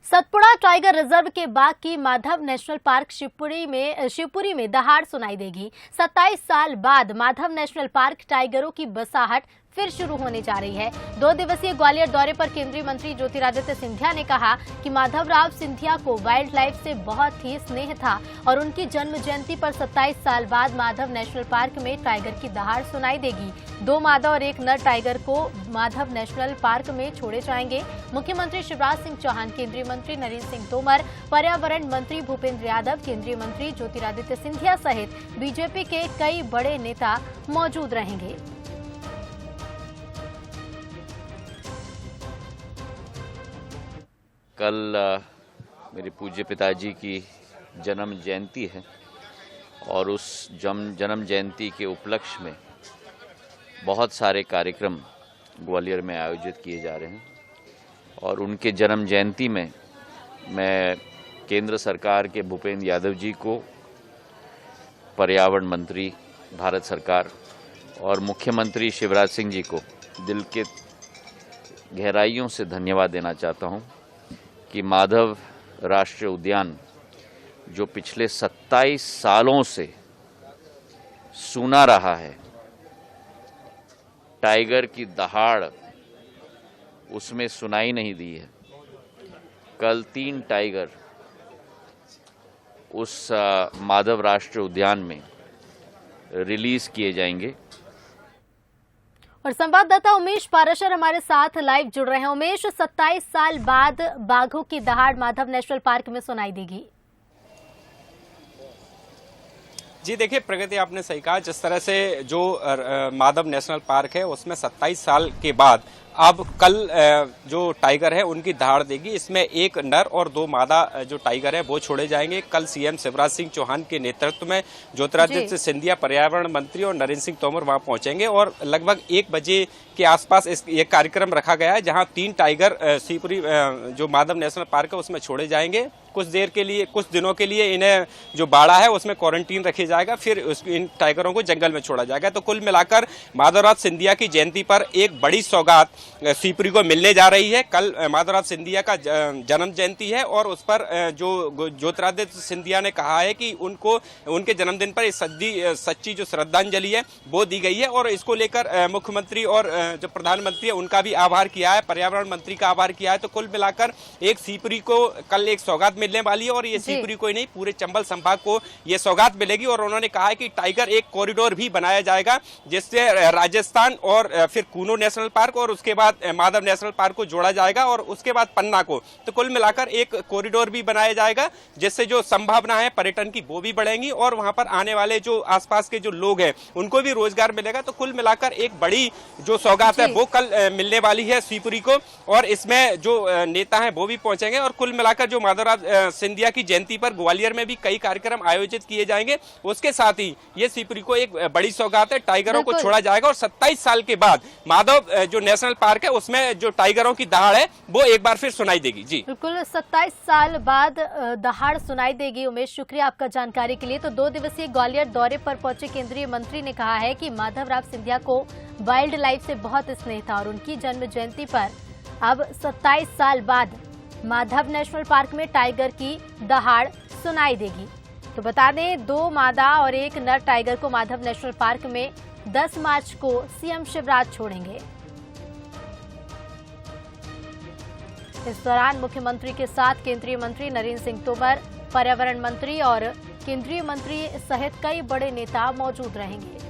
Satpura tiger reserve के बाग की Madhav national park Shivpuri में दहाड़ सुनाई देगी। 27 साल बाद माधव नेशनल पार्क टाइगरों की बसाहट फिर शुरू होने जा रही है। 2 दिवसीय ग्वालियर दौरे पर केंद्रीय मंत्री ज्योतिरादित्य सिंधिया ने कहा कि माधवराव सिंधिया को वाइल्ड लाइफ से बहुत ही स्नेह था और उनकी जन्म जयंती पर 27 साल बाद माधव नेशनल पार्क में टाइगर की दहाड़ सुनाई देगी। 2 मादा और 1 नर टाइगर को माधव नेशनल पार्क में छोड़े जाएंगे। मुख्यमंत्री शिवराज सिंह चौहान, केंद्रीय मंत्री नरेंद्र सिंह तोमर, पर्यावरण मंत्री भूपेंद्र यादव, केंद्रीय मंत्री ज्योतिरादित्य सिंधिया सहित बीजेपी के कई बड़े नेता मौजूद रहेंगे। कल मेरे पूज्य पिताजी की जन्म जयंती है और उस जन्म जयंती के उपलक्ष्य में बहुत सारे कार्यक्रम ग्वालियर में आयोजित किए जा रहे हैं और उनके जन्म जयंती में मैं केंद्र सरकार के भूपेंद्र यादव जी को, पर्यावरण मंत्री भारत सरकार और मुख्यमंत्री शिवराज सिंह जी को दिल के गहराइयों से धन्यवाद देना चाहता हूं कि माधव राष्ट्रीय उद्यान जो पिछले 27 सालों से सूना रहा है, टाइगर की दहाड़ उसमें सुनाई नहीं दी है। कल 3 टाइगर उस माधव राष्ट्रीय उद्यान में रिलीज किए जाएंगे। और संवाददाता उमेश पाराशर हमारे साथ लाइव जुड़ रहे हैं। उमेश, 27 साल बाद बाघों की दहाड़ माधव नेशनल पार्क में सुनाई देगी। जी देखिए प्रगति, आपने सही कहा। जिस तरह से जो माधव नेशनल पार्क है उसमें 27 साल के बाद अब कल जो टाइगर है उनकी दहाड़ देगी। इसमें 1 नर और 2 मादा जो टाइगर है वो छोड़े जाएंगे। कल सीएम शिवराज सिंह चौहान के नेतृत्व में ज्योतिरादित्य सिंधिया, पर्यावरण मंत्री और नरेंद्र सिंह तोमर वहां पहुंचेंगे और लगभग 1 बजे के आसपास ये कार्यक्रम रखा गया है, जहां 3 टाइगर शिवपुरी जो माधव नेशनल पार्क है उसमें छोड़े जाएंगे। कुछ देर के लिए, कुछ दिनों के लिए इन्हें जो बाड़ा है उसमें क्वारंटीन रखा जाएगा, फिर इन टाइगरों को जंगल में छोड़ा जाएगा। तो कुल मिलाकर माधवराव सिंधिया की जयंती पर एक बड़ी सौगात शिवपुरी को मिलने जा रही है। कल माधवराव सिंधिया का जन्म जयंती है और उस पर जो ज्योतिरादित्य सिंधिया ने कहा है कि उनको उनके जन्मदिन पर सच्ची जो श्रद्धांजलि है वो दी गई है और इसको लेकर मुख्यमंत्री और जो प्रधानमंत्री है उनका भी आभार किया है, पर्यावरण मंत्री का आभार किया है। तो कुल मिलाकर एक शिवपुरी को कल एक सौगात मिलने वाली है और ये शिवपुरी को ही नहीं पूरे चंबल संभाग को ये सौगात मिलेगी। और उन्होंने कहा है कि टाइगर एक कॉरिडोर भी बनाया जाएगा जिससे राजस्थान और फिर कूनो नेशनल पार्क और उसके बाद माधव नेशनल पार्क को जोड़ा जाएगा और उसके बाद पन्ना को। तो कुल मिलाकर एक कॉरिडोर भी बनाया जाएगा जिससे जो संभावना है पर्यटन की वो भी बढ़ेंगी और वहां पर आने वाले जो आसपास के जो लोग हैं उनको भी रोजगार मिलेगा। तो कुल मिलाकर एक बड़ी जो सौगात है वो कल मिलने वाली है शिवपुरी को और इसमें जो नेता हैं वो भी पहुंचेंगे। और कुल मिलाकर जो माधवराव सिंधिया की जयंती पर ग्वालियर में भी कई कार्यक्रम आयोजित किए जाएंगे। उसके साथ ही ये शिवपुरी को एक बड़ी सौगात है, टाइगरों को छोड़ा जाएगा और 27 साल के बाद माधव जो नेशनल पार्क है उसमें जो टाइगरों की दहाड़ है वो एक बार फिर सुनाई देगी। जी बिल्कुल, 27 साल बाद दहाड़ सुनाई देगी। उमेश, शुक्रिया आपका जानकारी के लिए। तो 2 दिवसीय ग्वालियर दौरे पर पहुंचे केंद्रीय मंत्री ने कहा है कि माधवराव सिंधिया को वाइल्ड लाइफ से बहुत स्नेह था और उनकी जन्म जयंती पर अब 27 साल बाद माधव नेशनल पार्क में टाइगर की दहाड़ सुनाई देगी। तो बता दें, 2 मादा और 1 नर टाइगर को माधव नेशनल पार्क में 10 मार्च को सीएम शिवराज छोड़ेंगे। इस दौरान मुख्यमंत्री के साथ केंद्रीय मंत्री नरेंद्र सिंह तोमर, पर्यावरण मंत्री और केंद्रीय मंत्री सहित कई बड़े नेता मौजूद रहेंगे।